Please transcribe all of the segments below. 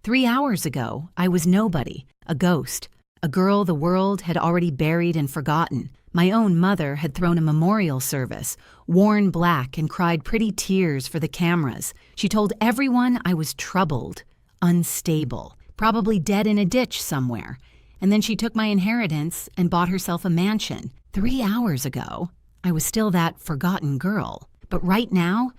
3 hours ago, I was nobody, a ghost, a girl the world had already buried and forgotten. My own mother had thrown a memorial service, worn black and cried pretty tears for the cameras. She told everyone I was troubled, unstable, probably dead in a ditch somewhere. And then she took my inheritance and bought herself a mansion. 3 hours ago, I was still that forgotten girl. But right now,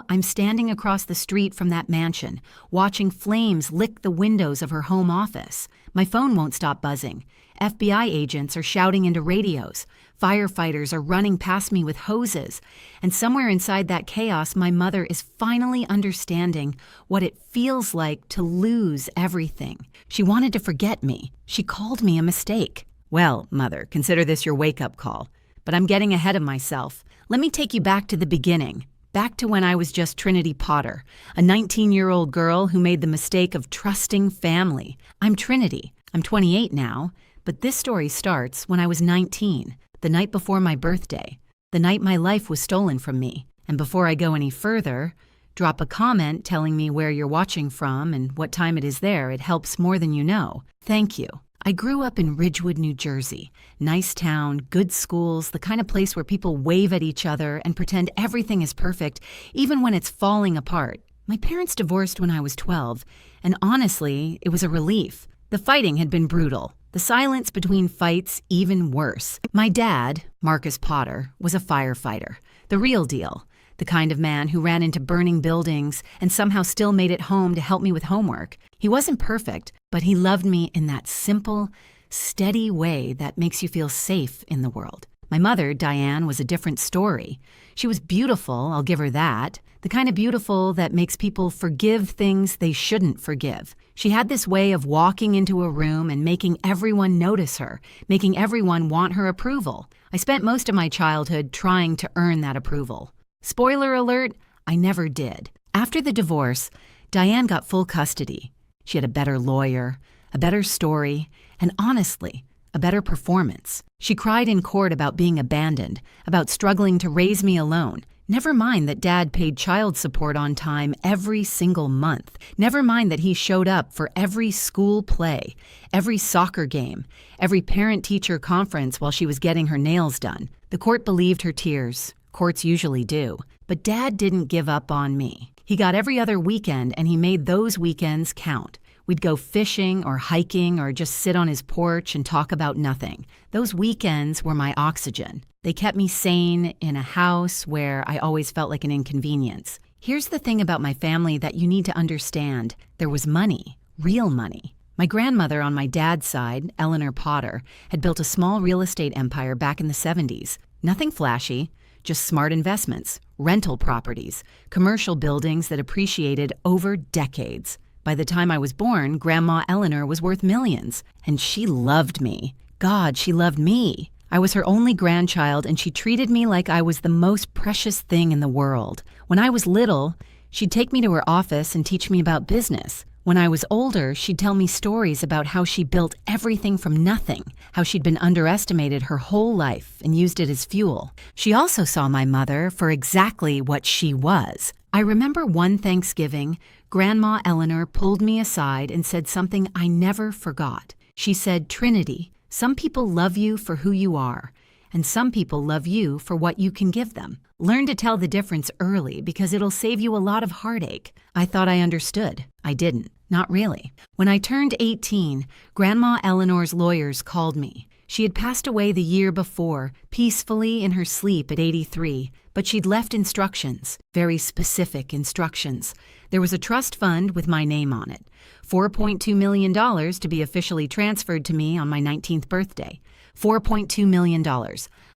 I'm standing across the street from that mansion, watching flames lick the windows of her home office. My phone won't stop buzzing. FBI agents are shouting into radios. Firefighters are running past me with hoses. And somewhere inside that chaos, my mother is finally understanding what it feels like to lose everything. She wanted to forget me. She called me a mistake. Well, Mother, consider this your wake-up call. But I'm getting ahead of myself. Let me take you back to the beginning. Back to when I was just Trinity Potter, a 19-year-old girl who made the mistake of trusting family. I'm Trinity. I'm 28 now, but this story starts when I was 19, the night before my birthday, the night my life was stolen from me. And before I go any further, drop a comment telling me where you're watching from and what time it is there. It helps more than you know. Thank you. I grew up in Ridgewood, New Jersey. Nice town, good schools, the kind of place where people wave at each other and pretend everything is perfect, even when it's falling apart. My parents divorced when I was 12, and honestly, it was a relief. The fighting had been brutal. The silence between fights even worse. My dad, Marcus Potter, was a firefighter. The real deal. The kind of man who ran into burning buildings and somehow still made it home to help me with homework. He wasn't perfect, but he loved me in that simple, steady way that makes you feel safe in the world. My mother, Diane, was a different story. She was beautiful, I'll give her that. The kind of beautiful that makes people forgive things they shouldn't forgive. She had this way of walking into a room and making everyone notice her, making everyone want her approval. I spent most of my childhood trying to earn that approval. Spoiler alert, I never did. After the divorce, Diane got full custody. She had a better lawyer, a better story, and honestly, a better performance. She cried in court about being abandoned, about struggling to raise me alone. Never mind that Dad paid child support on time every single month. Never mind that he showed up for every school play, every soccer game, every parent-teacher conference while she was getting her nails done. The court believed her tears. Courts usually do. But Dad didn't give up on me. He got every other weekend, and he made those weekends count. We'd go fishing or hiking or just sit on his porch and talk about nothing. Those weekends were my oxygen. They kept me sane in a house where I always felt like an inconvenience. Here's the thing about my family that you need to understand. There was money, real money. My grandmother on my dad's side, Eleanor Potter, had built a small real estate empire back in the 70s. Nothing flashy, just smart investments, rental properties, commercial buildings that appreciated over decades. By the time I was born, Grandma Eleanor was worth millions, and she loved me. God, she loved me. I was her only grandchild, and she treated me like I was the most precious thing in the world. When I was little, she'd take me to her office and teach me about business. When I was older, she'd tell me stories about how she built everything from nothing, how she'd been underestimated her whole life and used it as fuel. She also saw my mother for exactly what she was. I remember one Thanksgiving, Grandma Eleanor pulled me aside and said something I never forgot. She said, "Trinity, some people love you for who you are, and some people love you for what you can give them. Learn to tell the difference early because it'll save you a lot of heartache." I thought I understood. I didn't. Not really. When I turned 18, Grandma Eleanor's lawyers called me. She had passed away the year before, peacefully in her sleep at 83, but she'd left instructions, very specific instructions. There was a trust fund with my name on it, $4.2 million to be officially transferred to me on my 19th birthday. $4.2 million.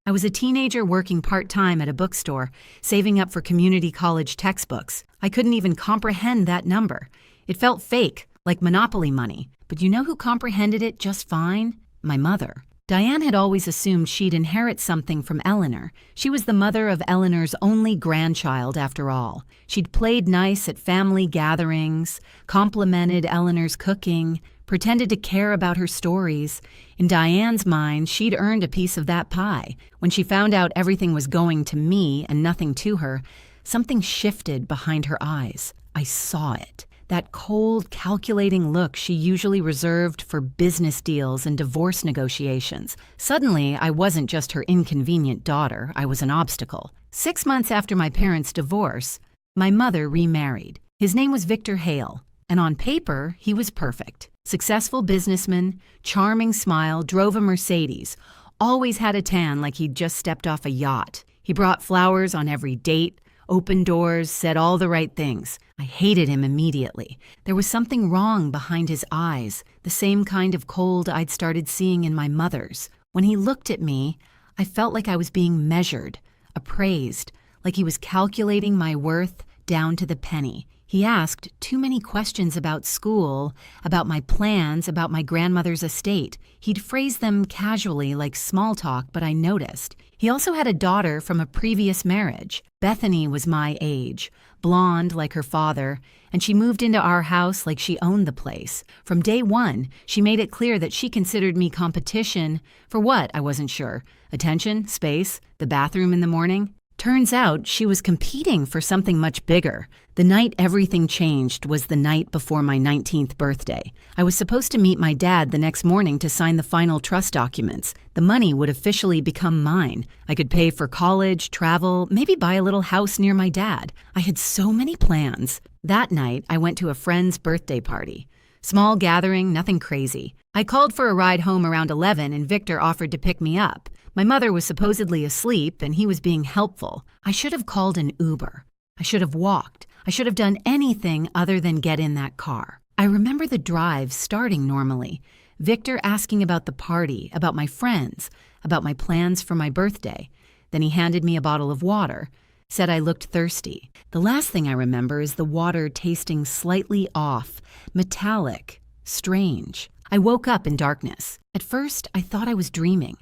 I was a teenager working part-time at a bookstore, saving up for community college textbooks. I couldn't even comprehend that number. It felt fake, like Monopoly money. But you know who comprehended it just fine? My mother. Diane had always assumed she'd inherit something from Eleanor. She was the mother of Eleanor's only grandchild, after all. She'd played nice at family gatherings, complimented Eleanor's cooking, pretended to care about her stories. In Diane's mind, she'd earned a piece of that pie. When she found out everything was going to me and nothing to her, something shifted behind her eyes. I saw it. that cold, calculating look she usually reserved for business deals and divorce negotiations. Suddenly, I wasn't just her inconvenient daughter, I was an obstacle. 6 months after my parents' divorce, my mother remarried. His name was Victor Hale, and on paper, he was perfect. Successful businessman, charming smile, drove a Mercedes, always had a tan like he'd just stepped off a yacht. He brought flowers on every date, opened doors, said all the right things. I hated him immediately. There was something wrong behind his eyes, the same kind of cold I'd started seeing in my mother's. When he looked at me, I felt like I was being measured, appraised, like he was calculating my worth down to the penny. He asked too many questions about school, about my plans, about my grandmother's estate. He'd phrase them casually like small talk, but I noticed. He also had a daughter from a previous marriage. Bethany was my age, blonde like her father, and she moved into our house like she owned the place. From day one, she made it clear that she considered me competition. For what? I wasn't sure. Attention, space, the bathroom in the morning? Turns out she was competing for something much bigger. The night everything changed was the night before my 19th birthday. I was supposed to meet my dad the next morning to sign the final trust documents. The money would officially become mine. I could pay for college, travel, maybe buy a little house near my dad. I had so many plans. That night, I went to a friend's birthday party. Small gathering, nothing crazy. I called for a ride home around 11 and Victor offered to pick me up. My mother was supposedly asleep and he was being helpful. I should have called an Uber. I should have walked. I should have done anything other than get in that car. I remember the drive starting normally. Victor asking about the party, about my friends, about my plans for my birthday. Then he handed me a bottle of water, said I looked thirsty. The last thing I remember is the water tasting slightly off, metallic, strange. I woke up in darkness. At first, I thought I was dreaming.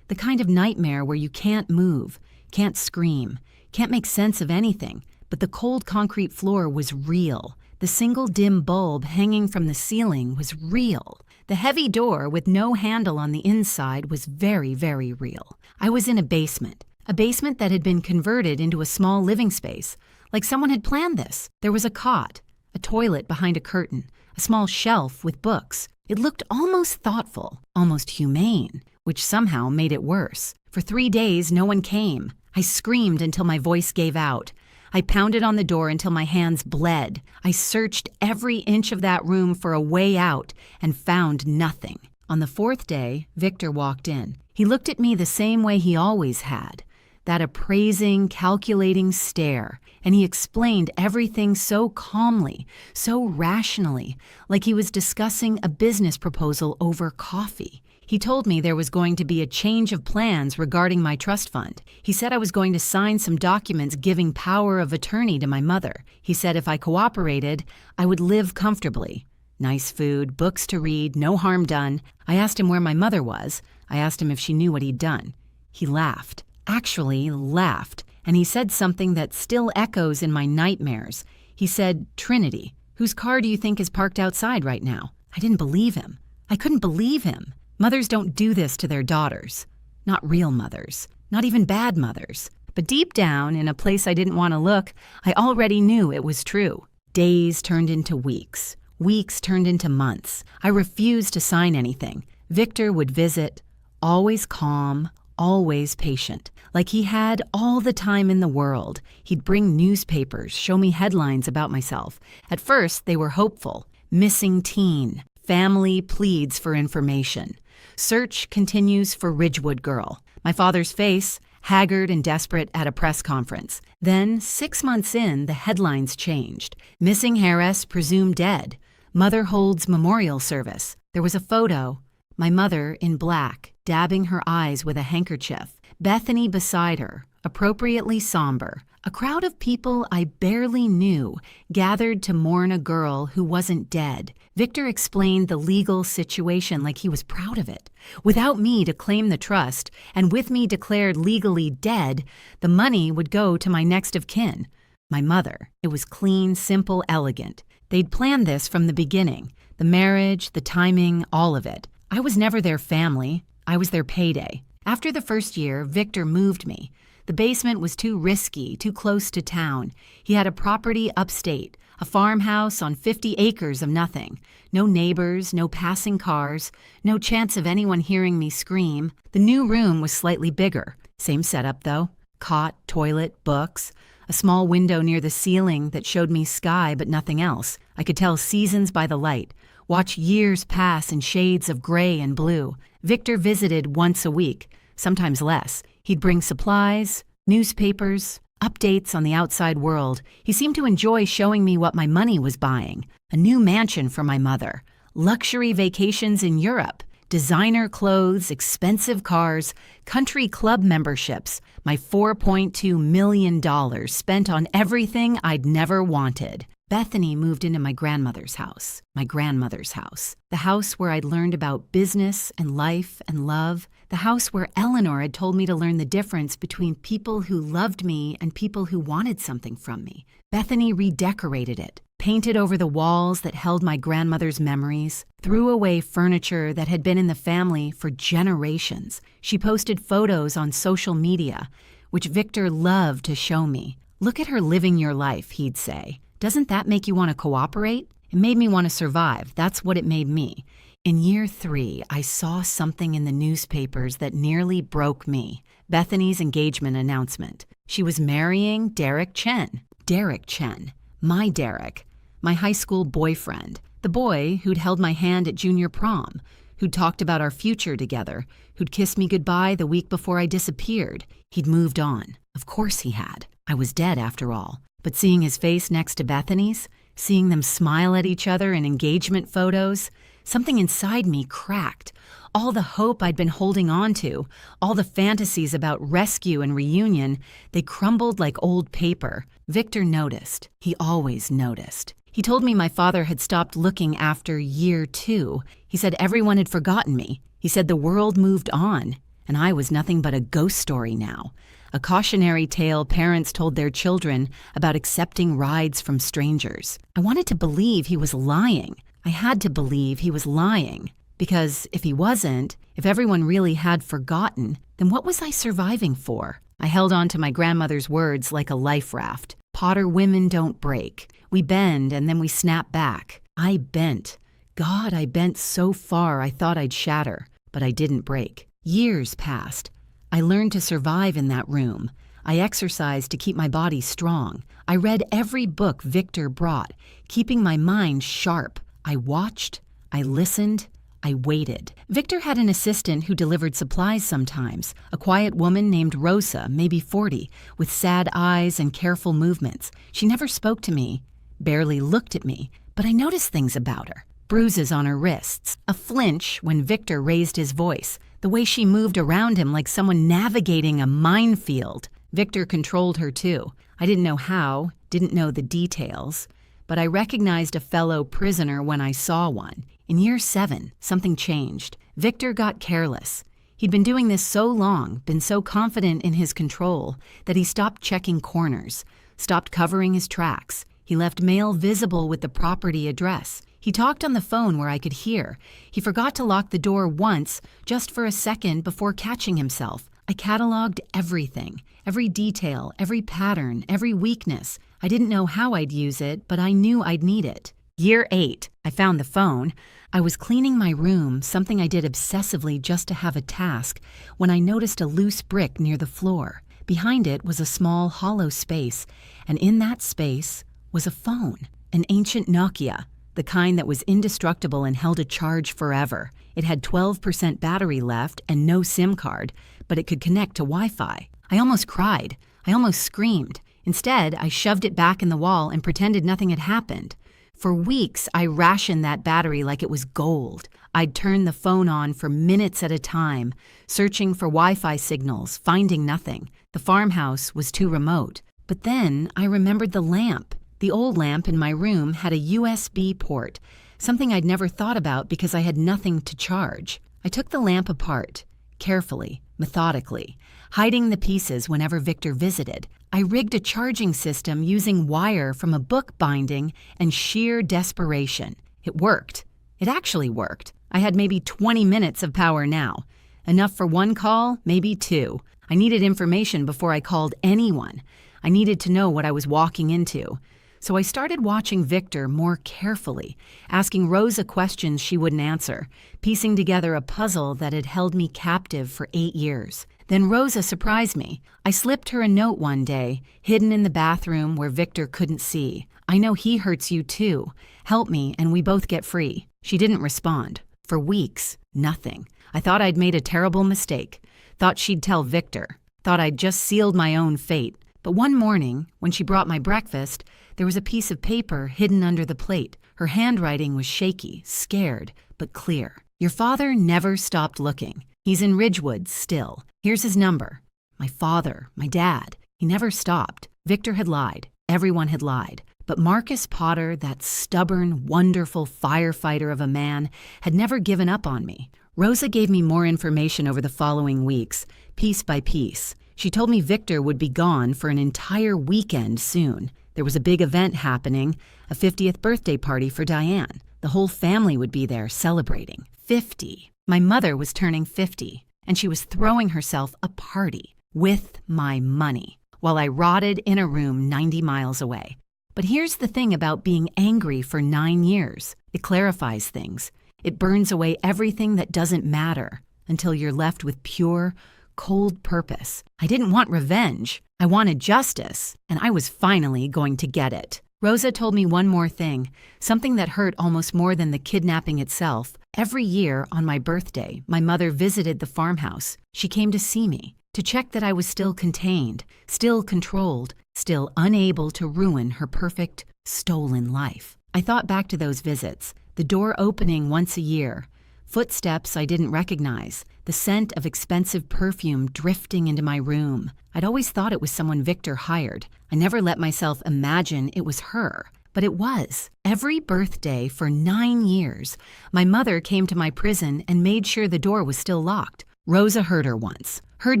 The kind of nightmare where you can't move, can't scream, can't make sense of anything, but the cold concrete floor was real. The single dim bulb hanging from the ceiling was real. The heavy door with no handle on the inside was very, very real. I was in a basement that had been converted into a small living space, like someone had planned this. There was a cot, a toilet behind a curtain, a small shelf with books. It looked almost thoughtful, almost humane, which somehow made it worse. For 3 days, no one came. I screamed until my voice gave out. I pounded on the door until my hands bled. I searched every inch of that room for a way out and found nothing. On the 4th day, Victor walked in. He looked at me the same way he always had, that appraising, calculating stare, and he explained everything so calmly, so rationally, like he was discussing a business proposal over coffee. He told me there was going to be a change of plans regarding my trust fund. He said I was going to sign some documents giving power of attorney to my mother. He said if I cooperated, I would live comfortably. Nice food, books to read, no harm done. I asked him where my mother was. I asked him if she knew what he'd done. He laughed. Actually laughed. And he said something that still echoes in my nightmares. He said, "Trinity, whose car do you think is parked outside right now?" I didn't believe him. I couldn't believe him. Mothers don't do this to their daughters. Not real mothers. Not even bad mothers. But deep down, in a place I didn't want to look, I already knew it was true. Days turned into weeks. Weeks turned into months. I refused to sign anything. Victor would visit, always calm, always patient, like he had all the time in the world. He'd bring newspapers, show me headlines about myself. At first, they were hopeful. Missing teen. Family pleads for information. Search continues for Ridgewood girl. My father's face, haggard and desperate at a press conference. Then, 6 months in, the headlines changed. Missing heiress presumed dead. Mother holds memorial service. There was a photo. My mother in black, dabbing her eyes with a handkerchief. Bethany beside her, appropriately somber. A crowd of people I barely knew gathered to mourn a girl who wasn't dead. Victor explained the legal situation like he was proud of it. Without me to claim the trust, and with me declared legally dead, the money would go to my next of kin, my mother. It was clean, simple, elegant. They'd planned this from the beginning. The marriage, the timing, all of it. I was never their family. I was their payday. After the first year, Victor moved me. The basement was too risky, too close to town. He had a property upstate, A farmhouse on 50 acres of nothing. No neighbors, no passing cars, no chance of anyone hearing me scream. The new room was slightly bigger. Same setup, though. Cot, toilet, books. A small window near the ceiling that showed me sky but nothing else. I could tell seasons by the light. Watch years pass in shades of gray and blue. Victor visited once a week, sometimes less. He'd bring supplies, newspapers, updates on the outside world. He seemed to enjoy showing me what my money was buying. A new mansion for my mother, luxury vacations in Europe, designer clothes, expensive cars, country club memberships, my $4.2 million spent on everything I'd never wanted. Bethany moved into my grandmother's house, the house where I'd learned about business and life and love, the house where Eleanor had told me to learn the difference between people who loved me and people who wanted something from me. Bethany redecorated it, painted over the walls that held my grandmother's memories, threw away furniture that had been in the family for generations. She posted photos on social media, which Victor loved to show me. "Look at her living your life," he'd say. "Doesn't that make you want to cooperate?" It made me want to survive. That's what it made me. In year 3, I saw something in the newspapers that nearly broke me. Bethany's engagement announcement. She was marrying Derek Chen. Derek Chen. My Derek. My high school boyfriend. The boy who'd held my hand at junior prom. Who'd talked about our future together. Who'd kissed me goodbye the week before I disappeared. He'd moved on. Of course he had. I was dead after all. But seeing his face next to Bethany's, seeing them smile at each other in engagement photos, something inside me cracked. All the hope I'd been holding on to, all the fantasies about rescue and reunion, they crumbled like old paper. Victor noticed. He always noticed. He told me my father had stopped looking after year 2. He said everyone had forgotten me. He said the world moved on, and I was nothing but a ghost story now. A cautionary tale parents told their children about accepting rides from strangers. I wanted to believe he was lying. I had to believe he was lying. Because if he wasn't, if everyone really had forgotten, then what was I surviving for? I held on to my grandmother's words like a life raft. Potter women don't break. We bend and then we snap back. I bent. God, I bent so far I thought I'd shatter. But I didn't break. Years passed. I learned to survive in that room. I exercised to keep my body strong. I read every book Victor brought, keeping my mind sharp. I watched, I listened, I waited. Victor had an assistant who delivered supplies sometimes, a quiet woman named Rosa, maybe 40, with sad eyes and careful movements. She never spoke to me, barely looked at me, but I noticed things about her. Bruises on her wrists, a flinch when Victor raised his voice, the way she moved around him like someone navigating a minefield. Victor controlled her too. I didn't know how, didn't know the details, but I recognized a fellow prisoner when I saw one. In year 7, something changed. Victor got careless. He'd been doing this so long, been so confident in his control, that he stopped checking corners, stopped covering his tracks. He left mail visible with the property address. He talked on the phone where I could hear. He forgot to lock the door once, just for a second before catching himself. I cataloged everything, every detail, every pattern, every weakness. I didn't know how I'd use it, but I knew I'd need it. Year 8, I found the phone. I was cleaning my room, something I did obsessively just to have a task, when I noticed a loose brick near the floor. Behind it was a small, hollow space, and in that space was a phone, an ancient Nokia, the kind that was indestructible and held a charge forever. It had 12% battery left and no SIM card, but it could connect to Wi-Fi. I almost cried. I almost screamed. Instead, I shoved it back in the wall and pretended nothing had happened. For weeks, I rationed that battery like it was gold. I'd turn the phone on for minutes at a time, searching for Wi-Fi signals, finding nothing. The farmhouse was too remote. But then I remembered the lamp. The old lamp in my room had a USB port, something I'd never thought about because I had nothing to charge. I took the lamp apart, carefully, methodically, hiding the pieces whenever Victor visited. I rigged a charging system using wire from a book binding and sheer desperation. It worked. It actually worked. I had maybe 20 minutes of power now. Enough for one call, maybe 2. I needed information before I called anyone. I needed to know what I was walking into. So I started watching Victor more carefully, asking Rosa questions she wouldn't answer, piecing together a puzzle that had held me captive for 8 years. Then Rosa surprised me. I slipped her a note one day, hidden in the bathroom where Victor couldn't see. "I know he hurts you too. Help me and we both get free." She didn't respond. For weeks, nothing. I thought I'd made a terrible mistake. Thought she'd tell Victor. Thought I'd just sealed my own fate. But one morning, when she brought my breakfast, there was a piece of paper hidden under the plate. Her handwriting was shaky, scared, but clear. "Your father never stopped looking. He's in Ridgewood still. Here's his number." My father, my dad, he never stopped. Victor had lied. Everyone had lied. But Marcus Potter, that stubborn, wonderful firefighter of a man, had never given up on me. Rosa gave me more information over the following weeks, piece by piece. She told me Victor would be gone for an entire weekend soon. There was a big event happening, a 50th birthday party for Diane. The whole family would be there celebrating. 50. My mother was turning 50, and she was throwing herself a party with my money, while I rotted in a room 90 miles away. But here's the thing about being angry for 9 years. It clarifies things. It burns away everything that doesn't matter until you're left with pure, cold purpose. I didn't want revenge. I wanted justice, and I was finally going to get it. Rosa told me one more thing, something that hurt almost more than the kidnapping itself. Every year on my birthday, my mother visited the farmhouse. She came to see me, to check that I was still contained, still controlled, still unable to ruin her perfect, stolen life. I thought back to those visits, the door opening once a year, footsteps I didn't recognize, the scent of expensive perfume drifting into my room. I'd always thought it was someone Victor hired. I never let myself imagine it was her, but it was. Every birthday for 9 years, my mother came to my prison and made sure the door was still locked. Rosa heard her once, heard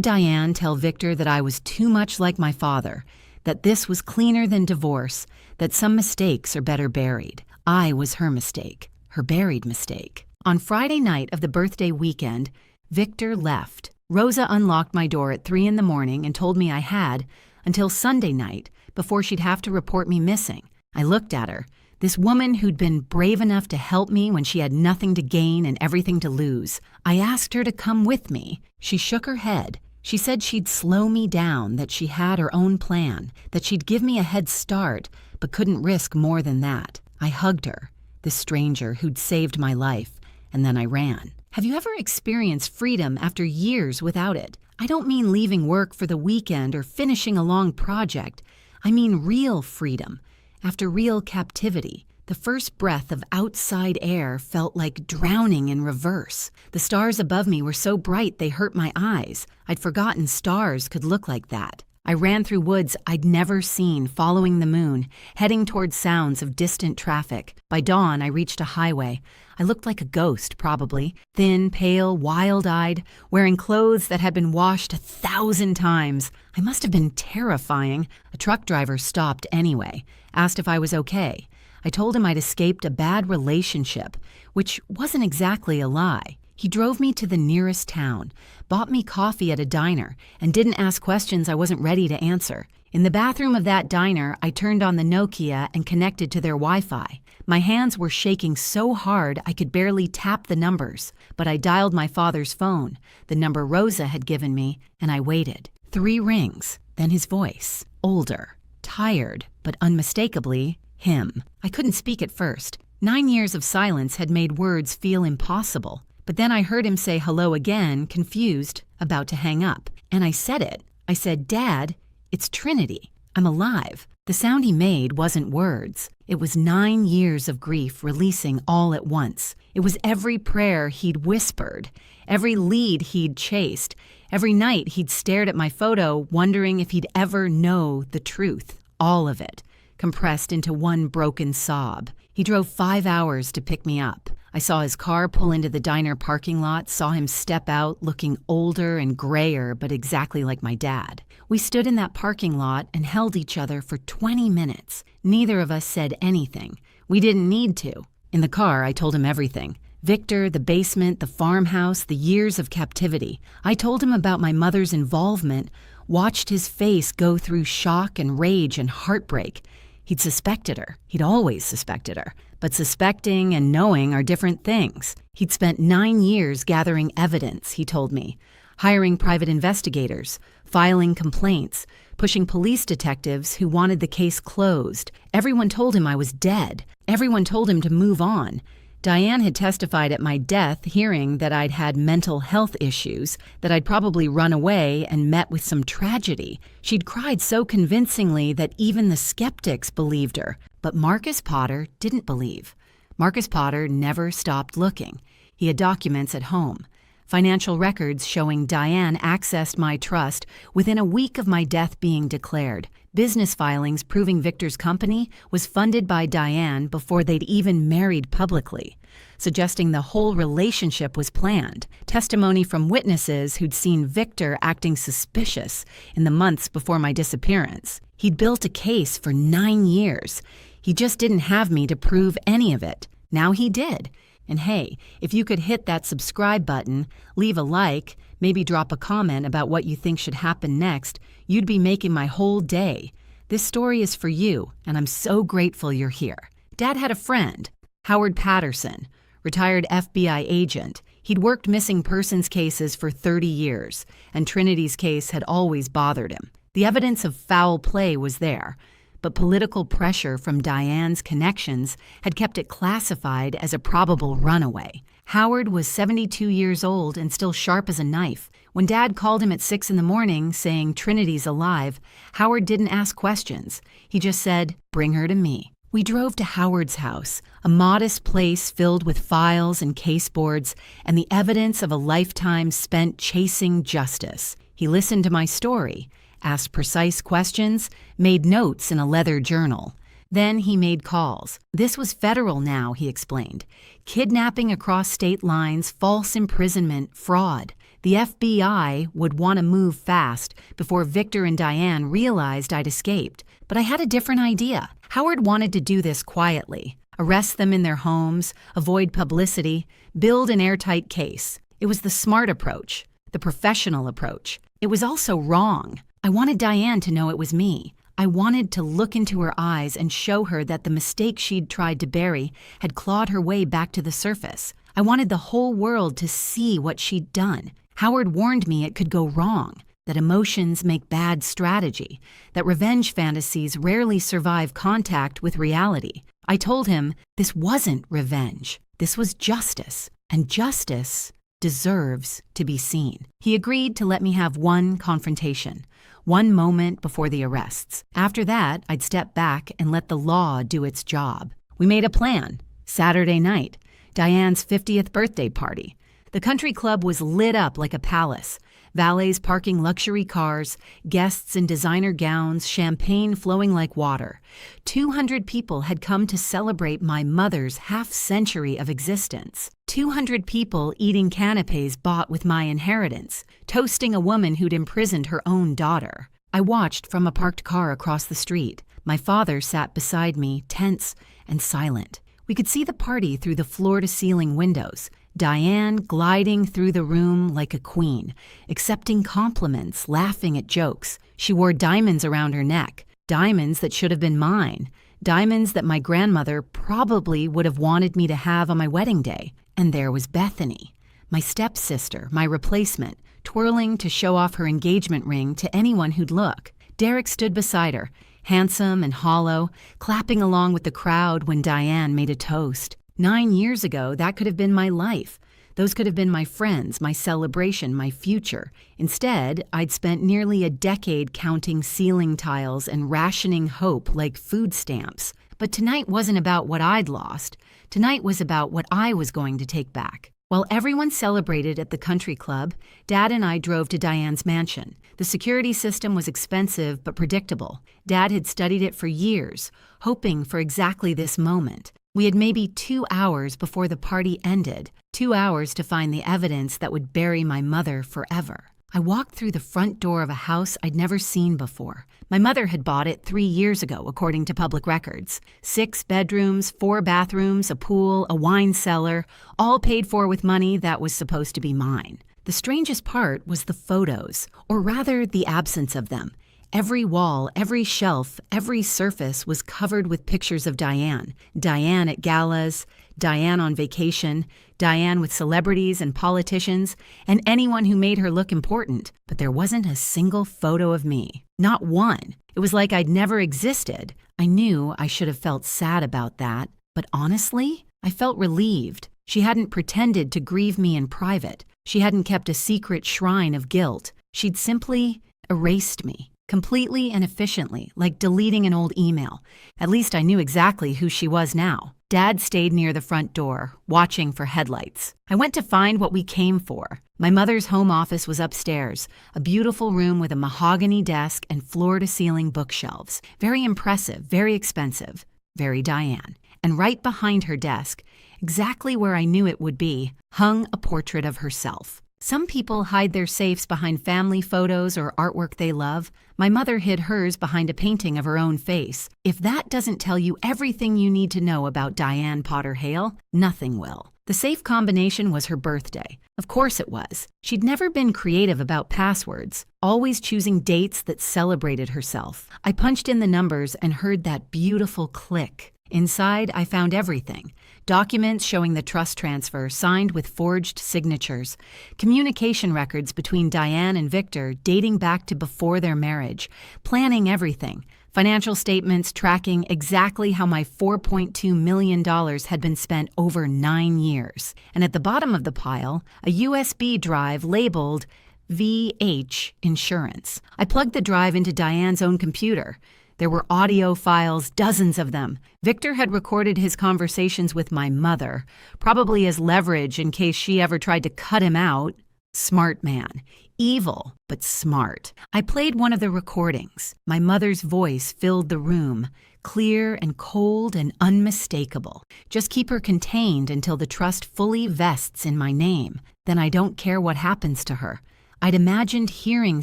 Diane tell Victor that I was too much like my father, that this was cleaner than divorce, that some mistakes are better buried. I was her mistake, her buried mistake. On Friday night of the birthday weekend, Victor left. Rosa unlocked my door at 3 in the morning and told me I had until Sunday night before she'd have to report me missing. I looked at her, this woman who'd been brave enough to help me when she had nothing to gain and everything to lose. I asked her to come with me. She shook her head. She said she'd slow me down, that she had her own plan, that she'd give me a head start, but couldn't risk more than that. I hugged her, this stranger who'd saved my life, and then I ran. Have you ever experienced freedom after years without it? I don't mean leaving work for the weekend or finishing a long project. I mean real freedom, after real captivity. The first breath of outside air felt like drowning in reverse. The stars above me were so bright they hurt my eyes. I'd forgotten stars could look like that. I ran through woods I'd never seen, following the moon, heading toward sounds of distant traffic. By dawn, I reached a highway. I looked like a ghost, probably. Thin, pale, wild-eyed, wearing clothes that had been washed 1,000 times. I must have been terrifying. A truck driver stopped anyway, asked if I was okay. I told him I'd escaped a bad relationship, which wasn't exactly a lie. He drove me to the nearest town, bought me coffee at a diner, and didn't ask questions I wasn't ready to answer. In the bathroom of that diner, I turned on the Nokia and connected to their Wi-Fi. My hands were shaking so hard I could barely tap the numbers, but I dialed my father's phone, the number Rosa had given me, and I waited. 3 rings, then his voice, older, tired, but unmistakably him. I couldn't speak at first. 9 years of silence had made words feel impossible. But then I heard him say hello again, confused, about to hang up. And I said it. I said, "Dad, it's Trinity. I'm alive." The sound he made wasn't words. It was 9 years of grief releasing all at once. It was every prayer he'd whispered, every lead he'd chased, every night he'd stared at my photo, wondering if he'd ever know the truth. All of it, compressed into one broken sob. He drove 5 hours to pick me up. I saw his car pull into the diner parking lot, saw him step out, looking older and grayer, but exactly like my dad. We stood in that parking lot and held each other for 20 minutes. Neither of us said anything. We didn't need to. In the car, I told him everything. Victor, the basement, the farmhouse, the years of captivity. I told him about my mother's involvement, watched his face go through shock and rage and heartbreak. He He'd suspected her. He'd always suspected her. But suspecting and knowing are different things. He'd spent 9 years gathering evidence, he told me, hiring private investigators, filing complaints, pushing police detectives who wanted the case closed. Everyone told him I was dead. Everyone told him to move on. Diane had testified at my death, hearing that I'd had mental health issues, that I'd probably run away and met with some tragedy. She'd cried so convincingly that even the skeptics believed her. But Marcus Potter didn't believe. Marcus Potter never stopped looking. He had documents at home. Financial records showing Diane accessed my trust within a week of my death being declared. Business filings proving Victor's company was funded by Diane before they'd even married publicly, suggesting the whole relationship was planned. Testimony from witnesses who'd seen Victor acting suspicious in the months before my disappearance. He'd built a case for 9 years. He just didn't have me to prove any of it. Now he did. And hey, if you could hit that subscribe button, leave a like, maybe drop a comment about what you think should happen next, you'd be making my whole day. This story is for you, and I'm so grateful you're here. Dad had a friend, Howard Patterson, retired FBI agent. He'd worked missing persons cases for 30 years, and Trinity's case had always bothered him. The evidence of foul play was there, but political pressure from Diane's connections had kept it classified as a probable runaway. Howard was 72 years old and still sharp as a knife. When Dad called him at 6 in the morning saying Trinity's alive, Howard didn't ask questions. He just said, "Bring her to me." We drove to Howard's house, a modest place filled with files and caseboards and the evidence of a lifetime spent chasing justice. He listened to my story, asked precise questions, made notes in a leather journal. Then he made calls. This was federal now, he explained. Kidnapping across state lines, false imprisonment, fraud. The FBI would want to move fast before Victor and Diane realized I'd escaped. But I had a different idea. Howard wanted to do this quietly. Arrest them in their homes, avoid publicity, build an airtight case. It was the smart approach, the professional approach. It was also wrong. I wanted Diane to know it was me. I wanted to look into her eyes and show her that the mistake she'd tried to bury had clawed her way back to the surface. I wanted the whole world to see what she'd done. Howard warned me it could go wrong, that emotions make bad strategy, that revenge fantasies rarely survive contact with reality. I told him this wasn't revenge. This was justice, and justice deserves to be seen. He agreed to let me have one confrontation, one moment before the arrests. After that, I'd step back and let the law do its job. We made a plan. Saturday night, Diane's 50th birthday party. The country club was lit up like a palace. Valets parking luxury cars, guests in designer gowns, champagne flowing like water. 200 people had come to celebrate my mother's half-century of existence. 200 people eating canapés bought with my inheritance, toasting a woman who'd imprisoned her own daughter. I watched from a parked car across the street. My father sat beside me, tense and silent. We could see the party through the floor-to-ceiling windows. Diane gliding through the room like a queen, accepting compliments, laughing at jokes. She wore diamonds around her neck, diamonds that should have been mine, diamonds that my grandmother probably would have wanted me to have on my wedding day. And there was Bethany, my stepsister, my replacement, twirling to show off her engagement ring to anyone who'd look. Derek stood beside her, handsome and hollow, clapping along with the crowd when Diane made a toast. 9 years ago, that could have been my life. Those could have been my friends, my celebration, my future. Instead, I'd spent nearly a decade counting ceiling tiles and rationing hope like food stamps. But tonight wasn't about what I'd lost. Tonight was about what I was going to take back. While everyone celebrated at the country club, Dad and I drove to Diane's mansion. The security system was expensive but predictable. Dad had studied it for years, hoping for exactly this moment. We had maybe 2 hours before the party ended, 2 hours to find the evidence that would bury my mother forever. I walked through the front door of a house I'd never seen before. My mother had bought it 3 years ago, according to public records. 6 bedrooms, 4 bathrooms, a pool, a wine cellar, all paid for with money that was supposed to be mine. The strangest part was the photos, or rather the absence of them. Every wall, every shelf, every surface was covered with pictures of Diane. Diane at galas, Diane on vacation, Diane with celebrities and politicians, and anyone who made her look important. But there wasn't a single photo of me. Not one. It was like I'd never existed. I knew I should have felt sad about that, but honestly, I felt relieved. She hadn't pretended to grieve me in private. She hadn't kept a secret shrine of guilt. She'd simply erased me, completely and efficiently, like deleting an old email. At least I knew exactly who she was now. Dad stayed near the front door, watching for headlights. I went to find what we came for. My mother's home office was upstairs, a beautiful room with a mahogany desk and floor-to-ceiling bookshelves. Very impressive, very expensive, very Diane. And right behind her desk, exactly where I knew it would be, hung a portrait of herself. Some people hide their safes behind family photos or artwork they love. My mother hid hers behind a painting of her own face. If that doesn't tell you everything you need to know about Diane Potter Hale, nothing will. The safe combination was her birthday. Of course it was. She'd never been creative about passwords, always choosing dates that celebrated herself. I punched in the numbers and heard that beautiful click. Inside, I found everything. Documents showing the trust transfer signed with forged signatures. Communication records between Diane and Victor dating back to before their marriage. Planning everything. Financial statements tracking exactly how my $4.2 million had been spent over 9 years. And at the bottom of the pile, a USB drive labeled VH Insurance. I plugged the drive into Diane's own computer. There were audio files, dozens of them. Victor had recorded his conversations with my mother, probably as leverage in case she ever tried to cut him out. Smart man. Evil, but smart. I played one of the recordings. My mother's voice filled the room, clear and cold and unmistakable. Just keep her contained until the trust fully vests in my name. Then I don't care what happens to her. I'd imagined hearing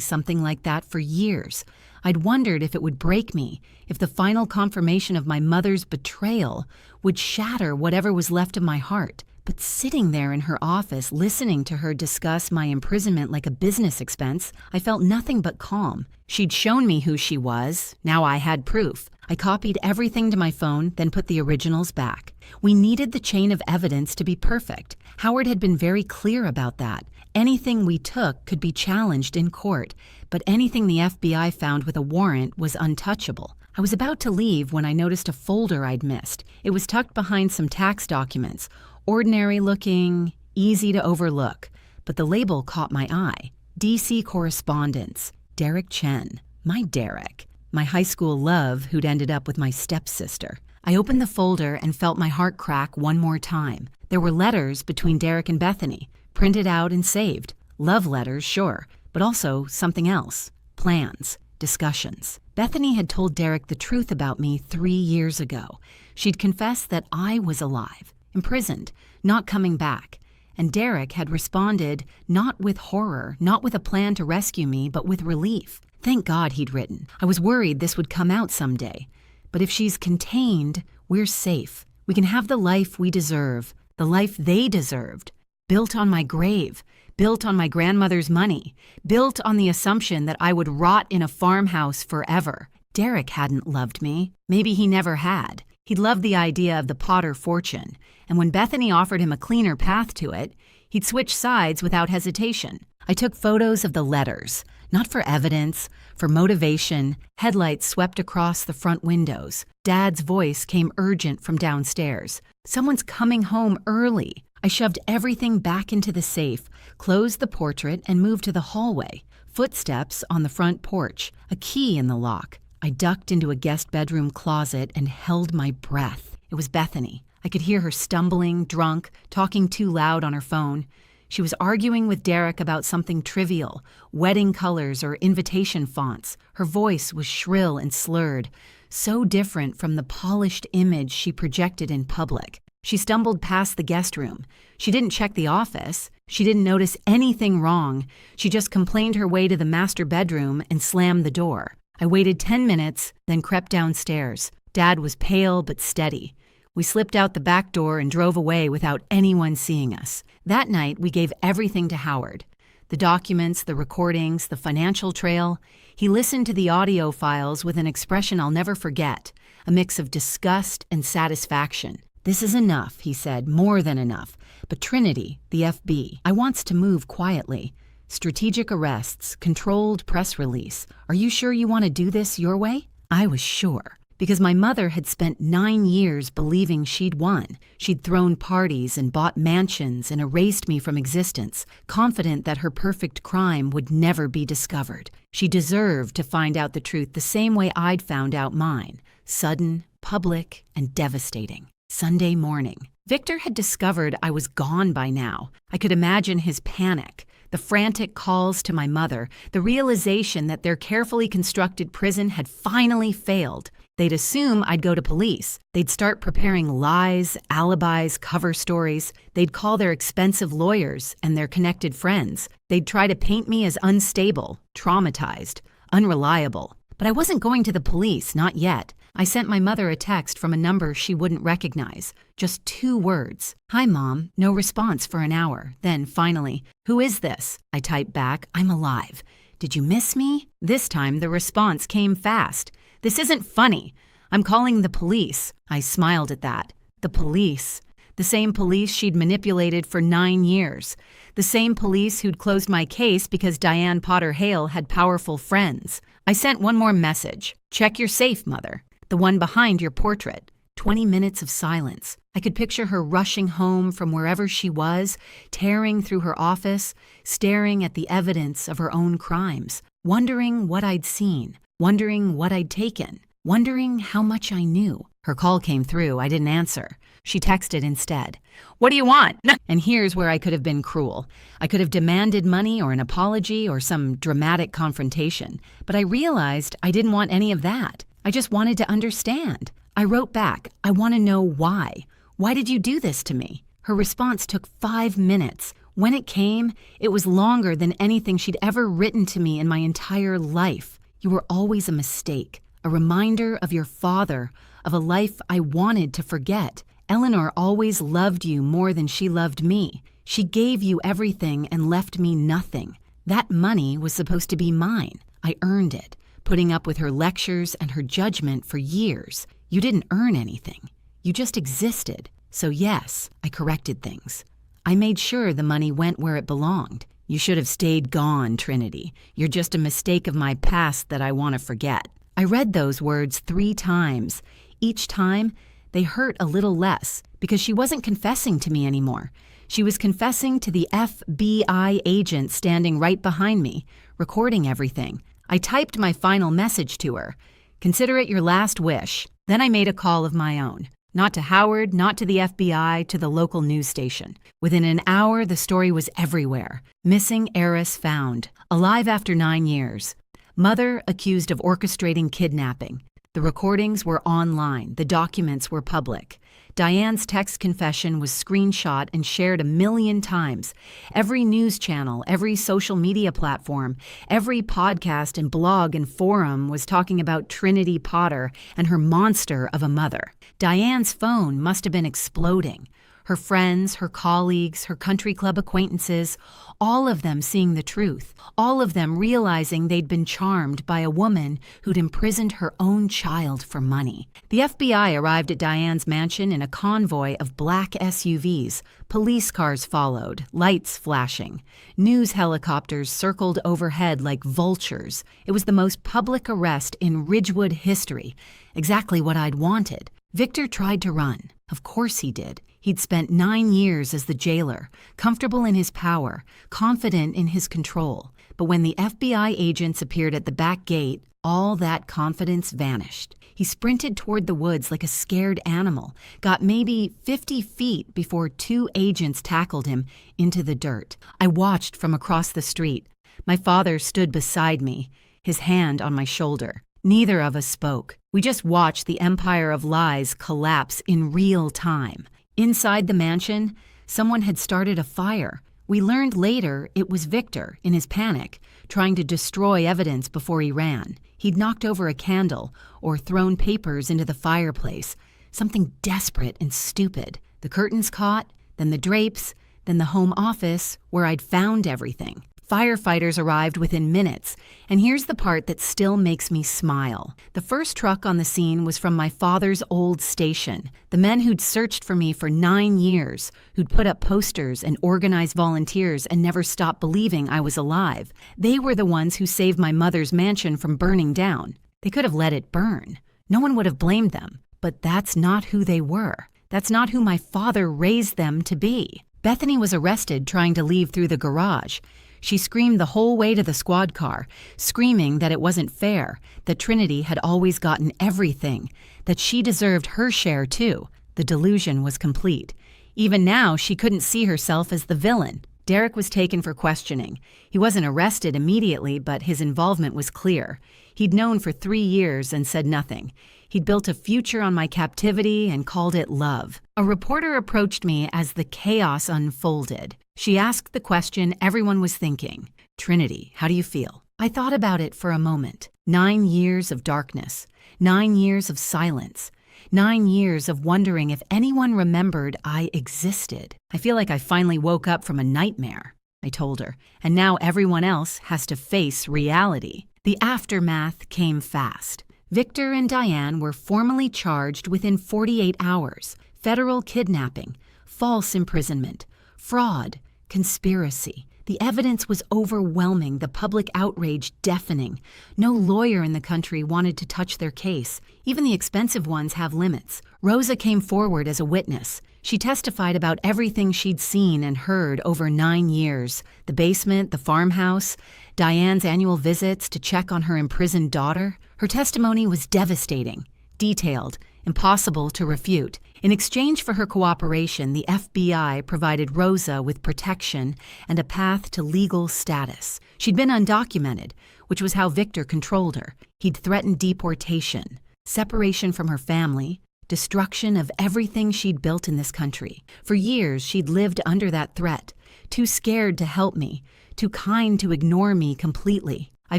something like that for years. I'd wondered if it would break me, if the final confirmation of my mother's betrayal would shatter whatever was left of my heart. But sitting there in her office, listening to her discuss my imprisonment like a business expense, I felt nothing but calm. She'd shown me who she was. Now I had proof. I copied everything to my phone, then put the originals back. We needed the chain of evidence to be perfect. Howard had been very clear about that. Anything we took could be challenged in court, but anything the FBI found with a warrant was untouchable. I was about to leave when I noticed a folder I'd missed. It was tucked behind some tax documents. Ordinary looking, easy to overlook, but the label caught my eye. DC correspondence, Derek Chen, my Derek, my high school love who'd ended up with my stepsister. I opened the folder and felt my heart crack one more time. There were letters between Derek and Bethany, printed out and saved. Love letters, sure, but also something else. Plans, discussions. Bethany had told Derek the truth about me 3 years ago. She'd confessed that I was alive, imprisoned, not coming back. And Derek had responded not with horror, not with a plan to rescue me, but with relief. Thank God he'd written. I was worried this would come out someday. But if she's contained, we're safe. We can have the life we deserve, the life they deserved. Built on my grave, built on my grandmother's money, built on the assumption that I would rot in a farmhouse forever. Derek hadn't loved me. Maybe he never had. He'd loved the idea of the Potter fortune, and when Bethany offered him a cleaner path to it, he'd switch sides without hesitation. I took photos of the letters, not for evidence, for motivation. Headlights swept across the front windows. Dad's voice came urgent from downstairs. Someone's coming home early. I shoved everything back into the safe, closed the portrait, and moved to the hallway. Footsteps on the front porch, a key in the lock. I ducked into a guest bedroom closet and held my breath. It was Bethany. I could hear her stumbling, drunk, talking too loud on her phone. She was arguing with Derek about something trivial, wedding colors or invitation fonts. Her voice was shrill and slurred, so different from the polished image she projected in public. She stumbled past the guest room. She didn't check the office. She didn't notice anything wrong. She just complained her way to the master bedroom and slammed the door. I waited 10 minutes, then crept downstairs. Dad was pale but steady. We slipped out the back door and drove away without anyone seeing us. That night, we gave everything to Howard. The documents, the recordings, the financial trail. He listened to the audio files with an expression I'll never forget, a mix of disgust and satisfaction. "This is enough," he said, "more than enough. But Trinity, the FB, I wants to move quietly. Strategic arrests, controlled press release. Are you sure you want to do this your way?" I was sure, because my mother had spent 9 years believing she'd won. She'd thrown parties and bought mansions and erased me from existence, confident that her perfect crime would never be discovered. She deserved to find out the truth the same way I'd found out mine, sudden, public, and devastating. Sunday morning. Victor had discovered I was gone by now. I could imagine his panic, the frantic calls to my mother, the realization that their carefully constructed prison had finally failed. They'd assume I'd go to police. They'd start preparing lies, alibis, cover stories. They'd call their expensive lawyers and their connected friends. They'd try to paint me as unstable, traumatized, unreliable. But I wasn't going to the police, not yet. I sent my mother a text from a number she wouldn't recognize. Just 2 words. "Hi, Mom." No response for an hour. Then, finally, "Who is this?" I typed back, "I'm alive." "Did you miss me?" This time, the response came fast. "This isn't funny. I'm calling the police." I smiled at that. The police. The same police she'd manipulated for 9 years. The same police who'd closed my case because Diane Potter Hale had powerful friends. I sent one more message. "Check your safe, Mother. The one behind your portrait." 20 minutes of silence. I could picture her rushing home from wherever she was, tearing through her office, staring at the evidence of her own crimes, wondering what I'd seen, wondering what I'd taken, wondering how much I knew. Her call came through. I didn't answer. She texted instead. "What do you want?" And here's where I could have been cruel. I could have demanded money or an apology or some dramatic confrontation. But I realized I didn't want any of that. I just wanted to understand. I wrote back, "I want to know why. Why did you do this to me?" Her response took 5 minutes. When it came, it was longer than anything she'd ever written to me in my entire life. "You were always a mistake, a reminder of your father, of a life I wanted to forget. Eleanor always loved you more than she loved me. She gave you everything and left me nothing. That money was supposed to be mine. I earned it, putting up with her lectures and her judgment for years. You didn't earn anything. You just existed. So yes, I corrected things. I made sure the money went where it belonged. You should have stayed gone, Trinity. You're just a mistake of my past that I want to forget." I read those words 3 times. Each time, they hurt a little less because she wasn't confessing to me anymore. She was confessing to the FBI agent standing right behind me, recording everything. I typed my final message to her. "Consider it your last wish." Then I made a call of my own. Not to Howard, not to the FBI, to the local news station. Within an hour, the story was everywhere. Missing heiress found. Alive after 9 years. Mother accused of orchestrating kidnapping. The recordings were online. The documents were public. Diane's text confession was screenshot and shared 1,000,000 times. Every news channel, every social media platform, every podcast and blog and forum was talking about Trinity Potter and her monster of a mother. Diane's phone must have been exploding. Her friends, her colleagues, her country club acquaintances, all of them seeing the truth, all of them realizing they'd been charmed by a woman who'd imprisoned her own child for money. The FBI arrived at Diane's mansion in a convoy of black SUVs. Police cars followed, lights flashing. News helicopters circled overhead like vultures. It was the most public arrest in Ridgewood history, exactly what I'd wanted. Victor tried to run. Of course he did. He'd spent 9 years as the jailer, comfortable in his power, confident in his control. But when the FBI agents appeared at the back gate, all that confidence vanished. He sprinted toward the woods like a scared animal, got maybe 50 feet before 2 agents tackled him into the dirt. I watched from across the street. My father stood beside me, his hand on my shoulder. Neither of us spoke. We just watched the empire of lies collapse in real time. Inside the mansion, someone had started a fire. We learned later it was Victor, in his panic, trying to destroy evidence before he ran. He'd knocked over a candle or thrown papers into the fireplace, something desperate and stupid. The curtains caught, then the drapes, then the home office where I'd found everything. Firefighters arrived within minutes, and here's the part that still makes me smile. The first truck on the scene was from my father's old station. The men who'd searched for me for 9 years, who'd put up posters and organized volunteers and never stopped believing I was alive. They were the ones who saved my mother's mansion from burning down. They could have let it burn. No one would have blamed them. But that's not who they were. That's not who my father raised them to be. Bethany was arrested trying to leave through the garage. She screamed the whole way to the squad car, screaming that it wasn't fair, that Trinity had always gotten everything, that she deserved her share too. The delusion was complete. Even now, she couldn't see herself as the villain. Derek was taken for questioning. He wasn't arrested immediately, but his involvement was clear. He'd known for 3 years and said nothing. He'd built a future on my captivity and called it love. A reporter approached me as the chaos unfolded. She asked the question everyone was thinking. Trinity, how do you feel? I thought about it for a moment. 9 years of darkness. 9 years of silence. 9 years of wondering if anyone remembered I existed. I feel like I finally woke up from a nightmare, I told her, and now everyone else has to face reality. The aftermath came fast. Victor and Diane were formally charged within 48 hours. Federal kidnapping, false imprisonment, fraud, conspiracy. The evidence was overwhelming, the public outrage deafening. No lawyer in the country wanted to touch their case. Even the expensive ones have limits. Rosa came forward as a witness. She testified about everything she'd seen and heard over 9 years. The basement, the farmhouse, Diane's annual visits to check on her imprisoned daughter. Her testimony was devastating, detailed, impossible to refute. In exchange for her cooperation, the FBI provided Rosa with protection and a path to legal status. She'd been undocumented, which was how Victor controlled her. He'd threatened deportation, separation from her family, destruction of everything she'd built in this country. For years, she'd lived under that threat, too scared to help me, too kind to ignore me completely. I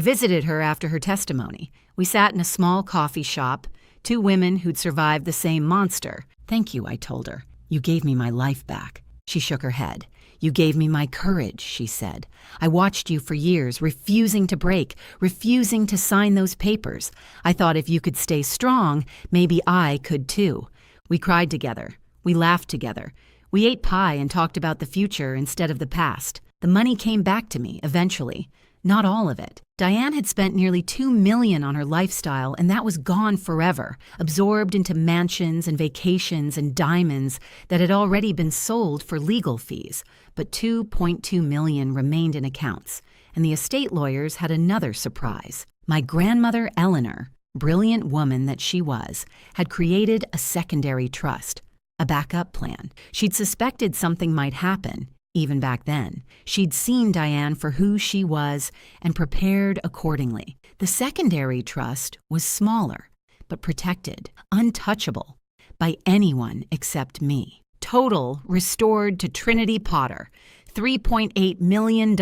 visited her after her testimony. We sat in a small coffee shop, 2 women who'd survived the same monster. Thank you, I told her. You gave me my life back. She shook her head. You gave me my courage, she said. I watched you for years, refusing to break, refusing to sign those papers. I thought if you could stay strong, maybe I could too. We cried together. We laughed together. We ate pie and talked about the future instead of the past. The money came back to me, eventually. Not all of it. Diane had spent nearly $2 million on her lifestyle, and that was gone forever, absorbed into mansions and vacations and diamonds that had already been sold for legal fees. But $2.2 million remained in accounts, and the estate lawyers had another surprise. My grandmother, Eleanor, brilliant woman that she was, had created a secondary trust, a backup plan. She'd suspected something might happen. Even back then, she'd seen Diane for who she was and prepared accordingly. The secondary trust was smaller, but protected, untouchable by anyone except me. Total restored to Trinity Potter, $3.8 million.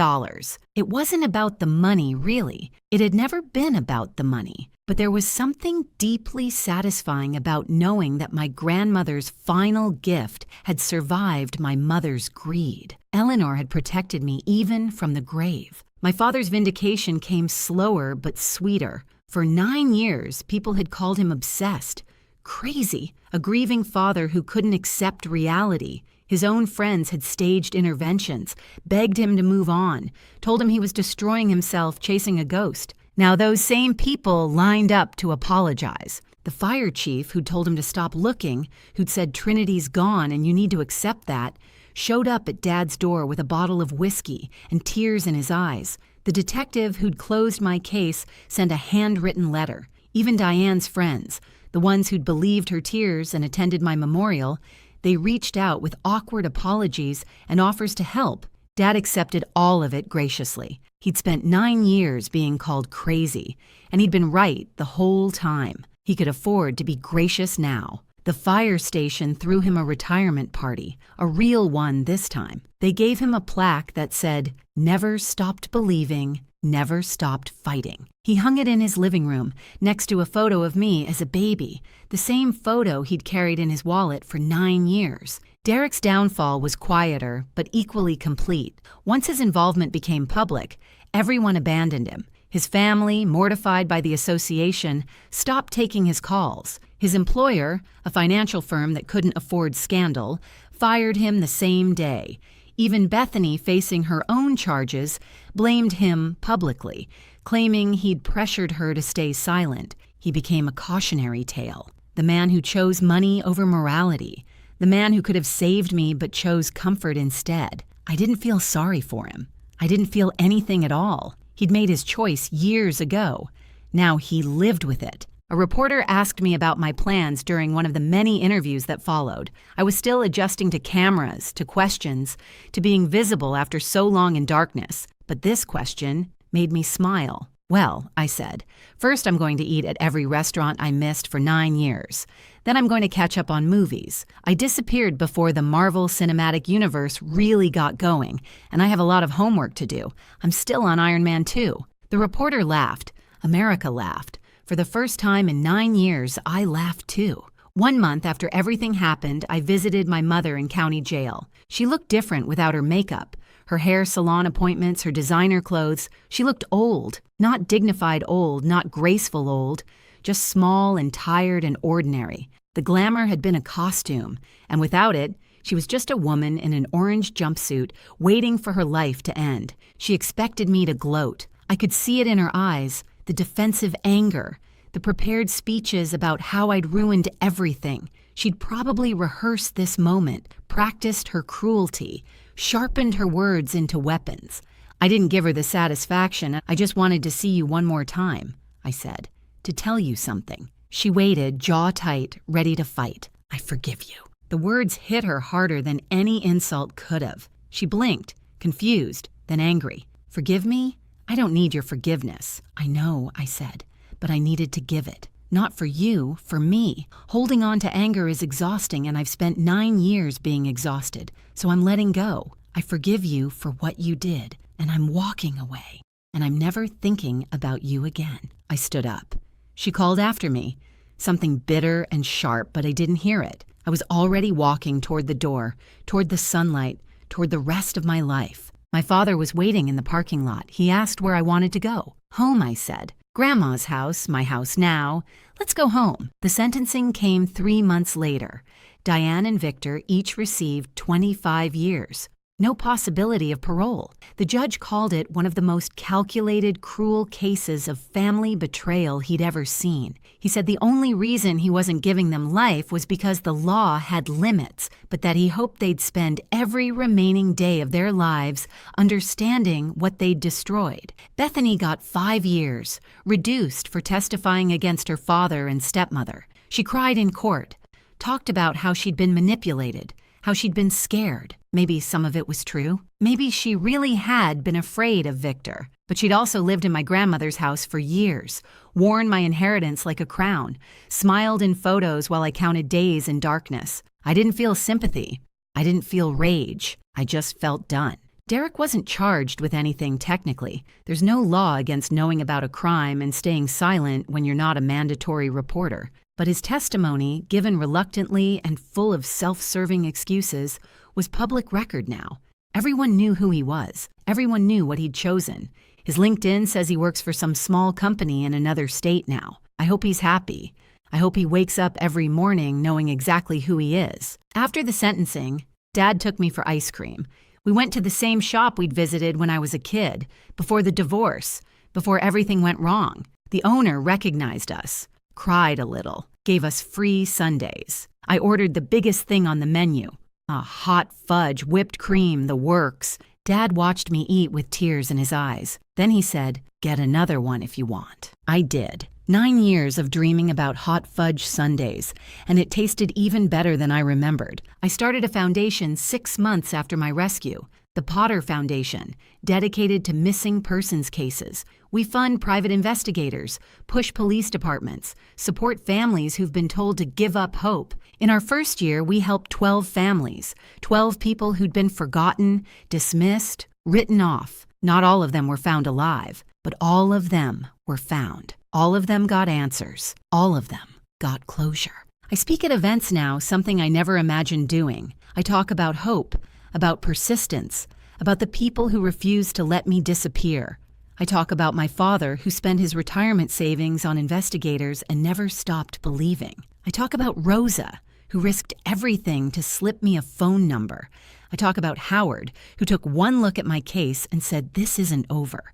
It wasn't about the money, really. It had never been about the money. But there was something deeply satisfying about knowing that my grandmother's final gift had survived my mother's greed. Eleanor had protected me even from the grave. My father's vindication came slower but sweeter. For 9 years, people had called him obsessed, crazy, a grieving father who couldn't accept reality. His own friends had staged interventions, begged him to move on, told him he was destroying himself chasing a ghost. Now those same people lined up to apologize. The fire chief who'd told him to stop looking, who'd said Trinity's gone and you need to accept that, showed up at Dad's door with a bottle of whiskey and tears in his eyes. The detective who'd closed my case sent a handwritten letter. Even Diane's friends, the ones who'd believed her tears and attended my memorial, they reached out with awkward apologies and offers to help. Dad accepted all of it graciously. He'd spent 9 years being called crazy, and he'd been right the whole time. He could afford to be gracious now. The fire station threw him a retirement party, a real one this time. They gave him a plaque that said, "Never stopped believing, never stopped fighting." He hung it in his living room, next to a photo of me as a baby, the same photo he'd carried in his wallet for 9 years. Derek's downfall was quieter, but equally complete. Once his involvement became public, everyone abandoned him. His family, mortified by the association, stopped taking his calls. His employer, a financial firm that couldn't afford scandal, fired him the same day. Even Bethany, facing her own charges, blamed him publicly, claiming he'd pressured her to stay silent. He became a cautionary tale. The man who chose money over morality. The man who could have saved me but chose comfort instead. I didn't feel sorry for him. I didn't feel anything at all. He'd made his choice years ago. Now he lived with it. A reporter asked me about my plans during one of the many interviews that followed. I was still adjusting to cameras, to questions, to being visible after so long in darkness. But this question made me smile. Well, I said, first I'm going to eat at every restaurant I missed for 9 years. Then I'm going to catch up on movies. I disappeared before the Marvel Cinematic Universe really got going, and I have a lot of homework to do. I'm still on Iron Man 2. The reporter laughed. America laughed. For the first time in 9 years, I laughed too. 1 month after everything happened, I visited my mother in county jail. She looked different without her makeup. Her hair salon appointments, her designer clothes. She looked old. Not dignified old, not graceful old. Just small and tired and ordinary. The glamour had been a costume, and without it, she was just a woman in an orange jumpsuit waiting for her life to end. She expected me to gloat. I could see it in her eyes, the defensive anger, the prepared speeches about how I'd ruined everything. She'd probably rehearsed this moment, practiced her cruelty, sharpened her words into weapons. I didn't give her the satisfaction. I just wanted to see you one more time, I said, to tell you something. She waited, jaw tight, ready to fight. I forgive you. The words hit her harder than any insult could have. She blinked, confused, then angry. Forgive me? I don't need your forgiveness. I know, I said, but I needed to give it. Not for you, for me. Holding on to anger is exhausting, and I've spent 9 years being exhausted, so I'm letting go. I forgive you for what you did, and I'm walking away, and I'm never thinking about you again. I stood up. She called after me, something bitter and sharp, but I didn't hear it. I was already walking toward the door, toward the sunlight, toward the rest of my life. My father was waiting in the parking lot. He asked where I wanted to go. Home, I said. Grandma's house, my house now. Let's go home. The sentencing came 3 months later. Diane and Victor each received 25 years. No possibility of parole. The judge called it one of the most calculated, cruel cases of family betrayal he'd ever seen. He said the only reason he wasn't giving them life was because the law had limits, but that he hoped they'd spend every remaining day of their lives understanding what they'd destroyed. Bethany got 5 years, reduced for testifying against her father and stepmother. She cried in court, talked about how she'd been manipulated, how she'd been scared. Maybe some of it was true. Maybe she really had been afraid of Victor. But she'd also lived in my grandmother's house for years, worn my inheritance like a crown, smiled in photos while I counted days in darkness. I didn't feel sympathy. I didn't feel rage. I just felt done. Derek wasn't charged with anything technically. There's no law against knowing about a crime and staying silent when you're not a mandatory reporter. But his testimony, given reluctantly and full of self-serving excuses, was public record now. Everyone knew who he was. Everyone knew what he'd chosen. His LinkedIn says he works for some small company in another state now. I hope he's happy. I hope he wakes up every morning knowing exactly who he is. After the sentencing, Dad took me for ice cream. We went to the same shop we'd visited when I was a kid, before the divorce, before everything went wrong. The owner recognized us, cried a little, gave us free sundaes. I ordered the biggest thing on the menu, a hot fudge, whipped cream, the works. Dad watched me eat with tears in his eyes. Then he said, "Get another one if you want." I did. 9 years of dreaming about hot fudge sundaes, and it tasted even better than I remembered. I started a foundation 6 months after my rescue, the Potter Foundation, dedicated to missing persons cases. We fund private investigators, push police departments, support families who've been told to give up hope. In our first year, we helped 12 families, 12 people who'd been forgotten, dismissed, written off. Not all of them were found alive, but all of them were found. All of them got answers. All of them got closure. I speak at events now, something I never imagined doing. I talk about hope, about persistence, about the people who refuse to let me disappear. I talk about my father who spent his retirement savings on investigators and never stopped believing. I talk about Rosa, who risked everything to slip me a phone number. I talk about Howard, who took one look at my case and said, "This isn't over."